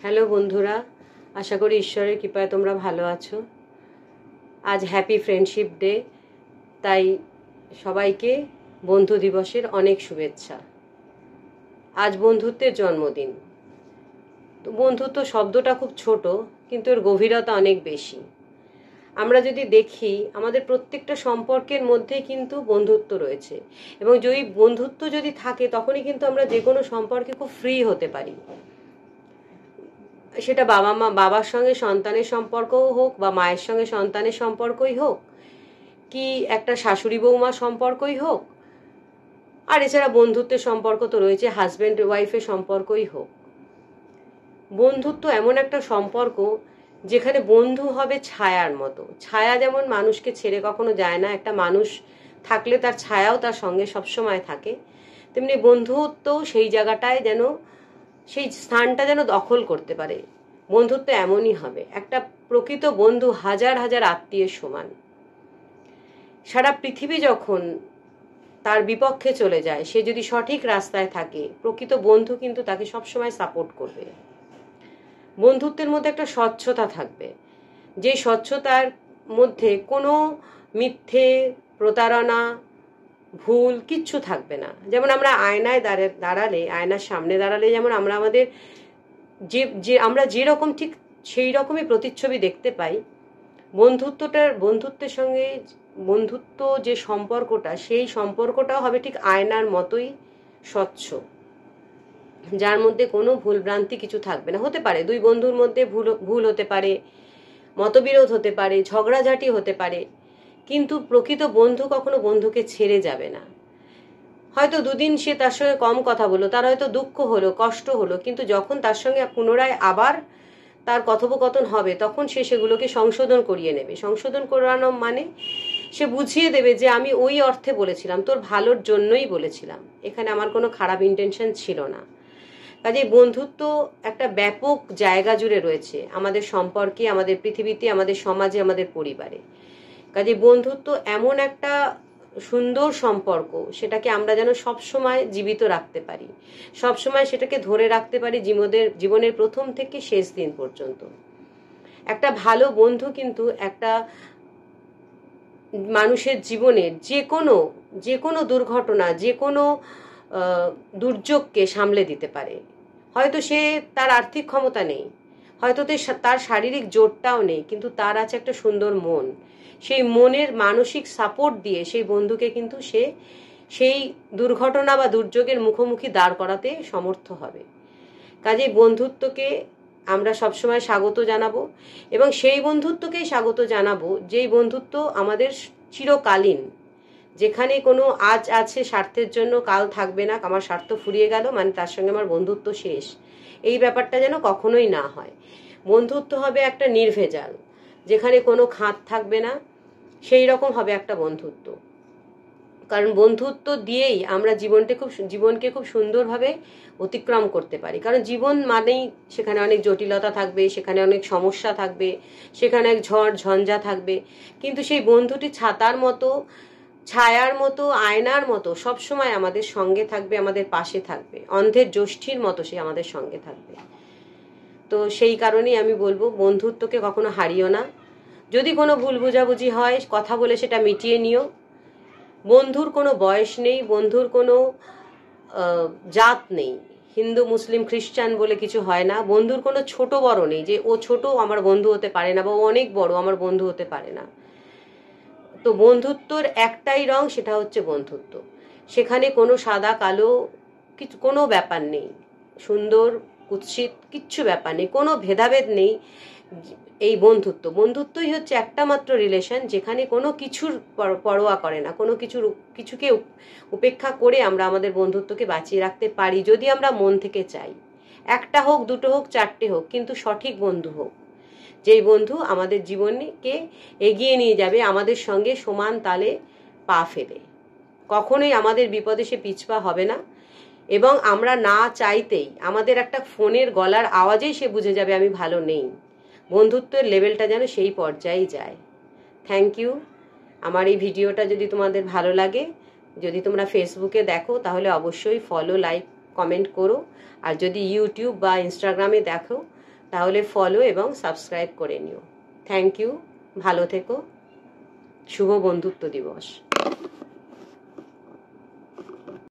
Hello বন্ধুরা, আশা করি ঈশ্বরের কৃপায় তোমরা ভালো আছো। আজ হ্যাপি ফ্রেন্ডশিপ ডে, তাই সবাইকে বন্ধু দিবসের অনেক শুভেচ্ছা। আজ বন্ধুত্বের জন্মদিন। তো বন্ধুত্ব শব্দটা খুব ছোট, কিন্তু এর গভীরতা অনেক বেশি। আমরা যদি দেখি, আমাদের প্রত্যেকটা সম্পর্কের মধ্যে কিন্তু বন্ধুত্ব রয়েছে, এবং যদি বন্ধুত্ব যদি থাকে তখনই কিন্তু আমরা যে কোনো সম্পর্কে খুব ফ্রি হতে পারি। সেটা বাবার সঙ্গে সন্তানের সম্পর্কও হোক, বা মায়ের সঙ্গে সন্তানের সম্পর্কই হোক, কি একটা শাশুড়ি বৌমার সম্পর্কই হোক, আর এছাড়া বন্ধুত্বের সম্পর্ক তো রয়েছে, হাজব্যান্ড ওয়াইফের সম্পর্কই হোক। বন্ধুত্ব এমন একটা সম্পর্ক যেখানে বন্ধু হবে ছায়ার মতো। ছায়া যেমন মানুষকে ছেড়ে কখনো যায় না, একটা মানুষ থাকলে তার ছায়াও তার সঙ্গে সবসময় থাকে, তেমনি বন্ধুত্বও সেই জায়গাটায় যেন, সেই স্থানটা যেন দখল করতে পারে। বন্ধুত্ব এমনই হবে, একটা প্রকৃত বন্ধু হাজার হাজার আত্মীয়ের সমান। সারা পৃথিবী যখন তার বিপক্ষে চলে যায়, সে যদি সঠিক রাস্তায় থাকে, প্রকৃত বন্ধু কিন্তু তাকে সবসময় সাপোর্ট করবে। বন্ধুত্বের মধ্যে একটা স্বচ্ছতা থাকবে, যে স্বচ্ছতার মধ্যে কোনো মিথ্যে, প্রতারণা, ভুল কিচ্ছু থাকবে না। যেমন আমরা আয়নায় দাঁড়ালে, আয়নার সামনে দাঁড়ালে যেমন আমরা আমাদের আমরা যেরকম ঠিক সেই রকমই প্রতিচ্ছবি দেখতে পাই, বন্ধুত্বের সঙ্গে বন্ধুত্ব যে সম্পর্কটা, সেই সম্পর্কটাও হবে ঠিক আয়নার মতোই স্বচ্ছ, যার মধ্যে কোনো ভুলভ্রান্তি কিছু থাকবে না। হতে পারে দুই বন্ধুর মধ্যে ভুল হতে পারে, মতবিরোধ হতে পারে, ঝগড়াঝাটি হতে পারে, কিন্তু প্রকৃত বন্ধু কখনো বন্ধুকে ছেড়ে যাবে না। হয়তো দুদিন সে তার সঙ্গে কম কথা বললো, তার হয়তো দুঃখ হলো, কষ্ট হলো, কিন্তু যখন তার সঙ্গে পুনরায় আবার তার কথোপকথন হবে, তখন সে সেগুলোকে সংশোধন করিয়ে নেবে। সংশোধন করানো মানে সে বুঝিয়ে দেবে যে আমি ওই অর্থে বলেছিলাম, তোর ভালোর জন্যই বলেছিলাম, এখানে আমার কোনো খারাপ ইন্টেনশন ছিল না। কাজে বন্ধুত্ব একটা ব্যাপক জায়গা জুড়ে রয়েছে আমাদের সম্পর্কে, আমাদের পৃথিবীতে, আমাদের সমাজে, আমাদের পরিবারে। কাজে বন্ধুত্ব এমন একটা সুন্দর সম্পর্ক, সেটাকে আমরা যেন সবসময় জীবিত রাখতে পারি, সবসময় সেটাকে ধরে রাখতে পারি জীবনের প্রথম থেকে শেষ দিন পর্যন্ত। একটা ভালো বন্ধু কিন্তু একটা মানুষের জীবনের যে কোনো দুর্ঘটনা, যে কোনো দুর্যোগকে সামলে দিতে পারে। হয়তো সে তার আর্থিক ক্ষমতা নেই, হয়তো তার শারীরিক জোরটাও নেই, কিন্তু তার আছে একটা সুন্দর মন। সেই মনের মানসিক সাপোর্ট দিয়ে সেই বন্ধুকে কিন্তু সে সেই দুর্ঘটনা বা দুর্যোগের মুখোমুখি দাঁড় করাতে সমর্থ হবে। কাজেই বন্ধুত্বকে আমরা সবসময় স্বাগত জানাবো, এবং সেই বন্ধুত্বকেই স্বাগত জানাবো যেই বন্ধুত্ব আমাদের চিরকালীন, যেখানে কোনো আজ আছে স্বার্থের জন্য, কাল থাকবে না, আমার স্বার্থ ফুরিয়ে গেল মানে তার সঙ্গে আমার বন্ধুত্ব শেষ, এই ব্যাপারটা যেন কখনোই না হয়। বন্ধুত্ব হবে একটা নির্ভেজাল, যেখানে কোনো খাঁত থাকবে না, সেই রকম হবে একটা বন্ধুত্ব। কারণ বন্ধুত্ব দিয়েই আমরা জীবনকে খুব সুন্দরভাবে অতিক্রম করতে পারি। কারণ জীবন মানেই সেখানে অনেক জটিলতা থাকবে, সেখানে অনেক সমস্যা থাকবে, সেখানে এক ঝড় ঝঞ্ঝা থাকবে, কিন্তু সেই বন্ধুটি ছাতার মতো, ছায়ার মতো, আয়নার মতো সবসময় আমাদের সঙ্গে থাকবে, আমাদের পাশে থাকবে, অন্ধের জ্যোষ্ঠীর মতো সে আমাদের সঙ্গে থাকবে। তো সেই কারণেই আমি বলবো, বন্ধুত্বকে কখনো হারিও না। যদি কোনো ভুল বোঝাবুঝি হয়, কথা বলে সেটা মিটিয়ে নিও। বন্ধুর কোনো বয়স নেই, বন্ধুর কোনো জাত নেই, হিন্দু মুসলিম খ্রিস্টান বলে কিছু হয় না। বন্ধুর কোনো ছোট বড় নেই, যে ও ছোট আমার বন্ধু হতে পারে না, বা ও অনেক বড় আমার বন্ধু হতে পারে না। তো বন্ধুত্বর একটাই রং, সেটা হচ্ছে বন্ধুত্ব। সেখানে কোনো সাদা কালো কোনো ব্যাপার নেই, সুন্দর কুৎসিত কিচ্ছু ব্যাপার নেই, কোনো ভেদাভেদ নেই। এই বন্ধুত্বই হচ্ছে একটা মাত্র রিলেশন, যেখানে কোনো কিছুর পরোয়া করে না, কোনো কিছুকে উপেক্ষা করে আমরা আমাদের বন্ধুত্বকে বাঁচিয়ে রাখতে পারি, যদি আমরা মন থেকে চাই। একটা হোক, দুটো হোক, চারটে হোক, কিন্তু সঠিক বন্ধু হোক, যেই বন্ধু আমাদের জীবনকে এগিয়ে নিয়ে যাবে, আমাদের সঙ্গে সমান তালে পা ফেলে, কখনোই আমাদের বিপদে সে পিছপা হবে না, এবং আমরা না চাইতেই আমাদের একটা ফোনের গলার আওয়াজেই সে বুঝে যাবে আমি ভালো নেই। বন্ধুত্বের লেভেলটা যেন সেই পর্যায়েই যায়। Thank you. আমার এই ভিডিওটা যদি তোমাদের ভালো লাগে, যদি তোমরা ফেসবুকে দেখো, তাহলে অবশ্যই ফলো, লাইক, কমেন্ট করো। আর যদি ইউটিউব বা ইনস্টাগ্রামে দেখো, তাহলে ফলো এবং সাবস্ক্রাইব করে নিও। থ্যাংক ইউ, ভালো থেকো, শুভ বন্ধুত্ব দিবস।